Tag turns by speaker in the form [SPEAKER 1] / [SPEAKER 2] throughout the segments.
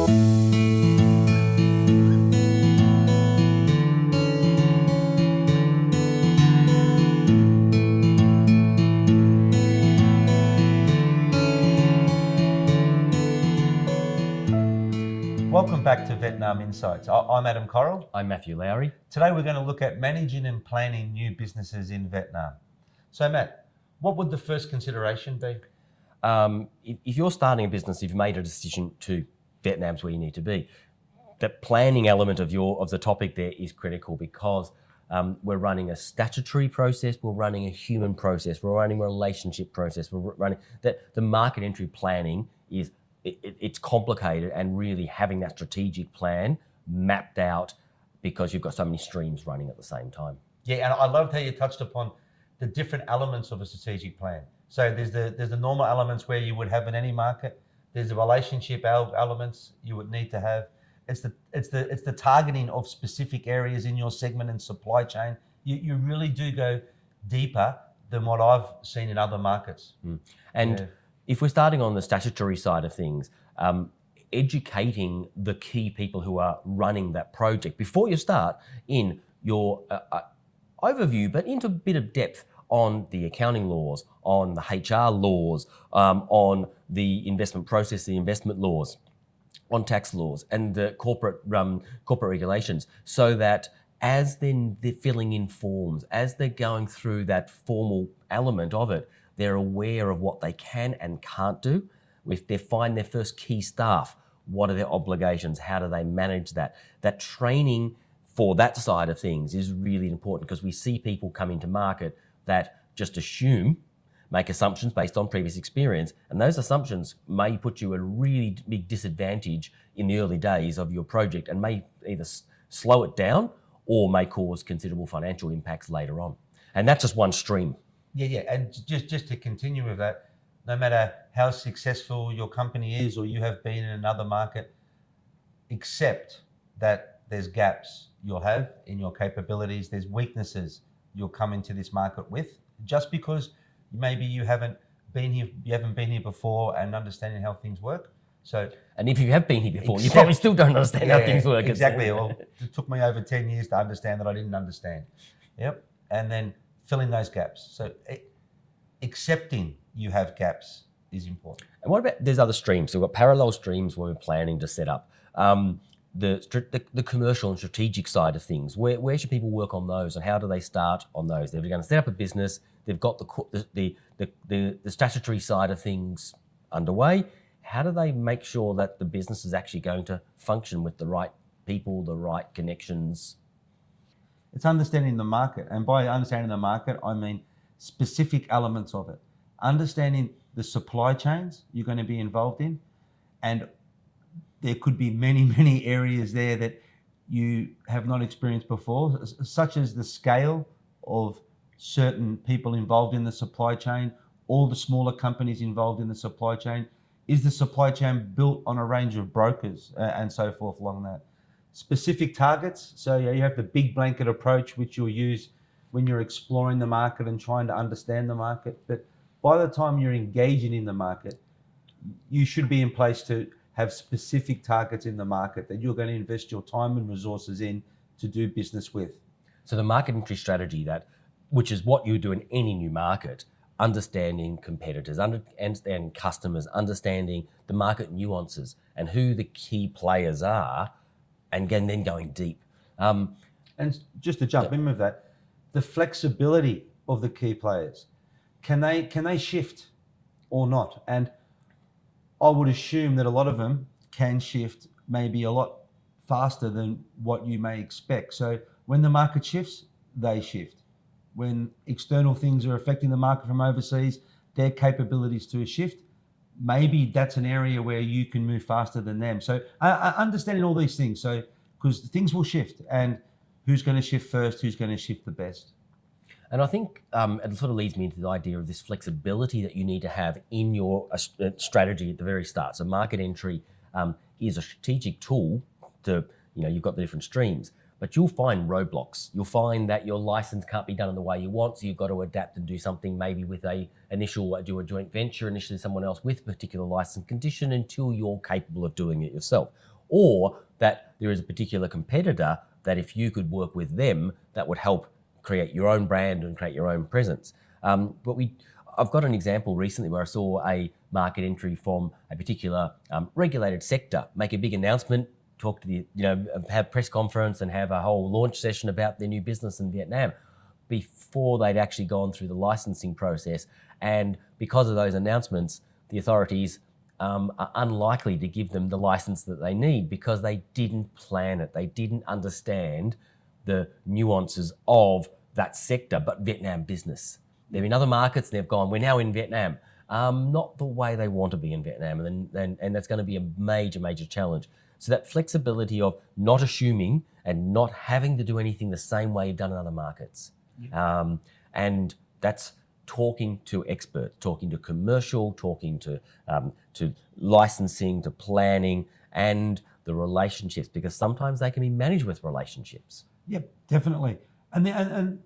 [SPEAKER 1] Welcome back to Vietnam Insights. I'm Adam Correll.
[SPEAKER 2] I'm Matthew Lowry.
[SPEAKER 1] Today we're going to look at managing and planning new businesses in Vietnam. So Matt, what would the first consideration be?
[SPEAKER 2] If you're starting a business, if you've made a decision to Vietnam's where you need to be, the planning element of the topic there is critical because we're running a statutory process, we're running a human process, we're running a relationship process, we're running the market entry planning is it's complicated, and really having that strategic plan mapped out because you've got so many streams running at the same time.
[SPEAKER 1] Yeah, and I loved how you touched upon the different elements of a strategic plan. So there's the normal elements where you would have in any market. There's the relationship elements you would need to have. It's the targeting of specific areas in your segment and supply chain. You really do go deeper than what I've seen in other markets.
[SPEAKER 2] And if we're starting on the statutory side of things, educating the key people who are running that project before you start in your overview, but into a bit of depth on the accounting laws, on the HR laws, on the investment process, the investment laws, on tax laws and the corporate regulations, so that as then they're filling in forms, as they're going through that formal element of it, they're aware of what they can and can't do. If they find their first key staff, what are their obligations? How do they manage that? That training for that side of things is really important, because we see people come into market that just make assumptions based on previous experience. And those assumptions may put you at a really big disadvantage in the early days of your project and may either slow it down or may cause considerable financial impacts later on. And that's just one stream.
[SPEAKER 1] Yeah, and just to continue with that, no matter how successful your company is or you have been in another market, accept that there's gaps you'll have in your capabilities, there's weaknesses you'll come into this market with. Just because maybe you haven't been here before and understanding how things work. So,
[SPEAKER 2] and if you have been here before, you probably still don't understand how things work.
[SPEAKER 1] Exactly. Well, it took me over 10 years to understand that I didn't understand. Yep. And then filling those gaps. So accepting you have gaps is important.
[SPEAKER 2] And what about, there's other streams. So we've got parallel streams where we're planning to set up. The commercial and strategic side of things, where should people work on those, and how do they start on those? They're going to set up a business, they've got the statutory side of things underway. How do they make sure that the business is actually going to function with the right people, the right connections?
[SPEAKER 1] It's understanding the market, and by understanding the market, I mean specific elements of it. Understanding the supply chains you're going to be involved in, and there could be many areas there that you have not experienced before, such as the scale of certain people involved in the supply chain, all the smaller companies involved in the supply chain. Is the supply chain built on a range of brokers and so forth along that? Specific targets, so you have the big blanket approach which you'll use when you're exploring the market and trying to understand the market. But by the time you're engaging in the market, you should be in place to have specific targets in the market that you're going to invest your time and resources in to do business with.
[SPEAKER 2] So the market entry strategy, which is what you do in any new market, understanding competitors, understanding customers, understanding the market nuances and who the key players are, and again, then going deep.
[SPEAKER 1] And just to jump in with that, the flexibility of the key players, can they shift or not? And I would assume that a lot of them can shift maybe a lot faster than what you may expect. So when the market shifts, they shift. When external things are affecting the market from overseas, their capabilities to shift, maybe that's an area where you can move faster than them. So understanding all these things, so because things will shift, and who's going to shift first, who's going to shift the best.
[SPEAKER 2] And I think it sort of leads me into the idea of this flexibility that you need to have in your strategy at the very start. So market entry is a strategic tool to, you've got the different streams, but you'll find roadblocks. You'll find that your license can't be done in the way you want, so you've got to adapt and do something maybe with do a joint venture, initially someone else with a particular license condition until you're capable of doing it yourself. or that there is a particular competitor that if you could work with them, that would help create your own brand and create your own presence. I've got an example recently where I saw a market entry from a particular regulated sector make a big announcement, talk to have press conference and have a whole launch session about their new business in Vietnam before they'd actually gone through the licensing process. And because of those announcements, the authorities are unlikely to give them the license that they need because they didn't plan it. They didn't understand the nuances of that sector, but Vietnam business. They're in other markets, they've gone, we're now in Vietnam. Not the way they want to be in Vietnam, and that's going to be a major, major challenge. So that flexibility of not assuming and not having to do anything the same way you've done in other markets. Yeah. And that's talking to experts, talking to commercial, talking to licensing, to planning, and the relationships, because sometimes they can be managed with relationships.
[SPEAKER 1] Yep, definitely. And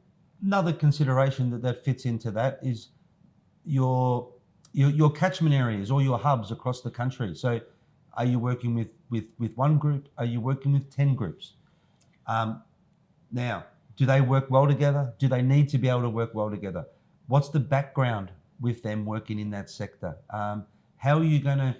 [SPEAKER 1] another consideration that fits into that is your catchment areas or your hubs across the country. So are you working with one group? Are you working with 10 groups? Now, do they work well together? Do they need to be able to work well together? What's the background with them working in that sector? How are you going to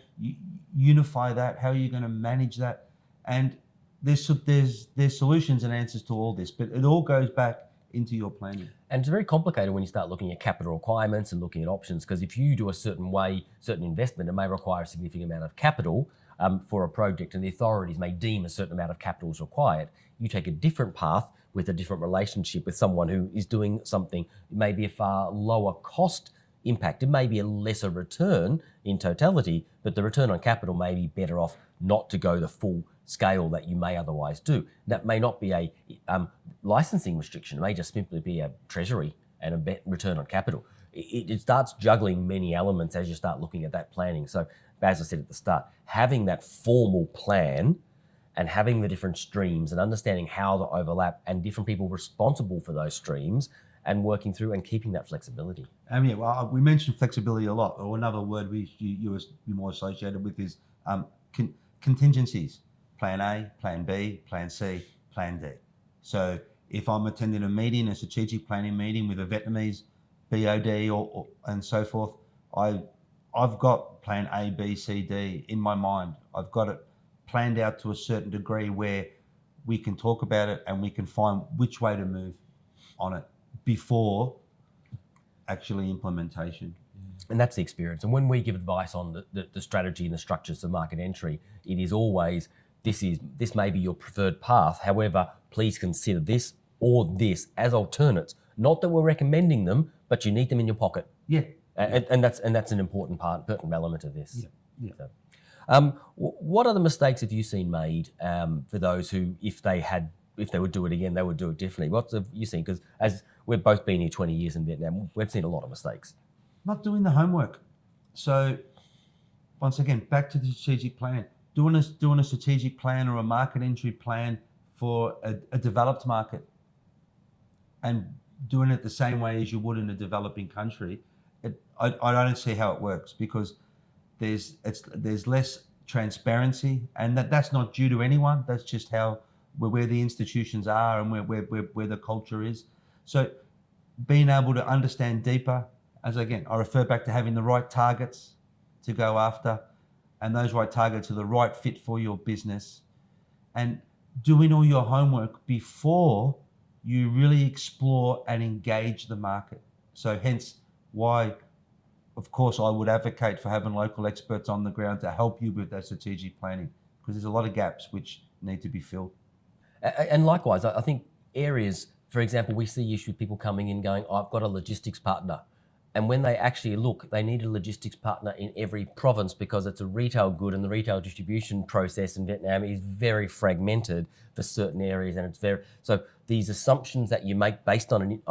[SPEAKER 1] unify that? How are you going to manage that? And there's solutions and answers to all this, but it all goes back into your planning.
[SPEAKER 2] And it's very complicated when you start looking at capital requirements and looking at options, because if you do a certain investment, it may require a significant amount of capital for a project, and the authorities may deem a certain amount of capital is required. You take a different path with a different relationship with someone who is doing something, it may be a far lower cost impact. It may be a lesser return in totality, but the return on capital may be better off not to go the full scale that you may otherwise do. That may not be a licensing restriction. It may just simply be a treasury and a return on capital. It starts juggling many elements as you start looking at that planning. So as I said at the start, having that formal plan and having the different streams and understanding how they overlap and different people responsible for those streams and working through and keeping that flexibility.
[SPEAKER 1] Yeah, well, we mentioned flexibility a lot, or another word you're more associated with is contingencies. Plan A, Plan B, Plan C, Plan D. So if I'm attending a strategic planning meeting with a Vietnamese BOD and so forth, I've got Plan A, B, C, D in my mind. I've got it planned out to a certain degree where we can talk about it and we can find which way to move on it before actually implementation.
[SPEAKER 2] And that's the experience. And when we give advice on the strategy and the structures of market entry, it is always, this may be your preferred path. However, please consider this or this as alternates. Not that we're recommending them, but you need them in your pocket.
[SPEAKER 1] Yeah.
[SPEAKER 2] And that's an important element of this.
[SPEAKER 1] Yeah. Yeah.
[SPEAKER 2] So, what other mistakes have you seen made for those who, if they would do it again, they would do it differently? What have you seen? Because as we've both been here 20 years in Vietnam, we've seen a lot of mistakes.
[SPEAKER 1] Not doing the homework. So once again, back to the strategic plan. Doing a strategic plan or a market entry plan for a developed market and doing it the same way as you would in a developing country, I don't see how it works, because there's less transparency, and that's not due to anyone. That's just where the institutions are and where the culture is. So being able to understand deeper, as again, I refer back to having the right targets to go after, and those right targets are the right fit for your business, and doing all your homework before you really explore and engage the market. So hence why, of course, I would advocate for having local experts on the ground to help you with that strategic planning, because there's a lot of gaps which need to be filled.
[SPEAKER 2] And likewise, I think areas, for example, we see issues with people coming in going, I've got a logistics partner. And when they actually look, they need a logistics partner in every province because it's a retail good, and the retail distribution process in Vietnam is very fragmented for certain areas, and so these assumptions that you make based on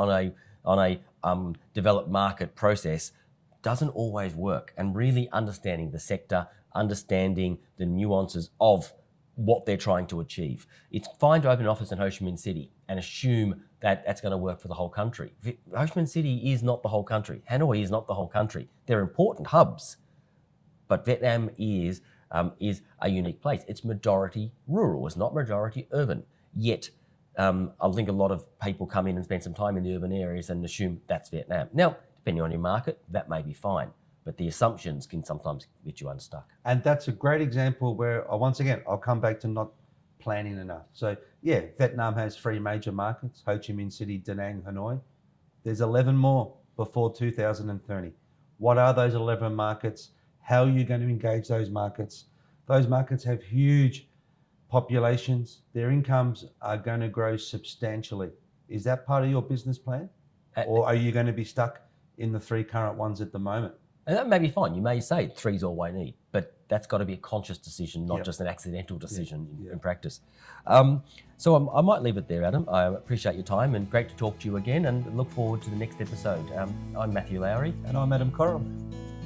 [SPEAKER 2] a developed market process doesn't always work. And really understanding the sector, understanding the nuances of what they're trying to achieve. It's fine to open an office in Ho Chi Minh City and assume that that's going to work for the whole country. Ho Chi Minh City is not the whole country. Hanoi is not the whole country. They're important hubs, but Vietnam is is a unique place. It's majority rural. It's not majority urban. Yet, I think a lot of people come in and spend some time in the urban areas and assume that's Vietnam. Now, depending on your market, that may be fine, but the assumptions can sometimes get you unstuck.
[SPEAKER 1] And that's a great example where, once again, I'll come back to not planning enough. So yeah, Vietnam has 3 major markets: Ho Chi Minh City, Da Nang, Hanoi. There's 11 more before 2030. What are those 11 markets? How are you going to engage those markets? Those markets have huge populations. Their incomes are going to grow substantially. Is that part of your business plan? Or are you going to be stuck in the 3 current ones at the moment?
[SPEAKER 2] And that may be fine. You may say 3's all I need, but that's got to be a conscious decision, not just an accidental decision in practice. So I might leave it there, Adam. I appreciate your time and great to talk to you again, and look forward to the next episode. I'm Matthew Lowry.
[SPEAKER 1] And I'm Adam Coram.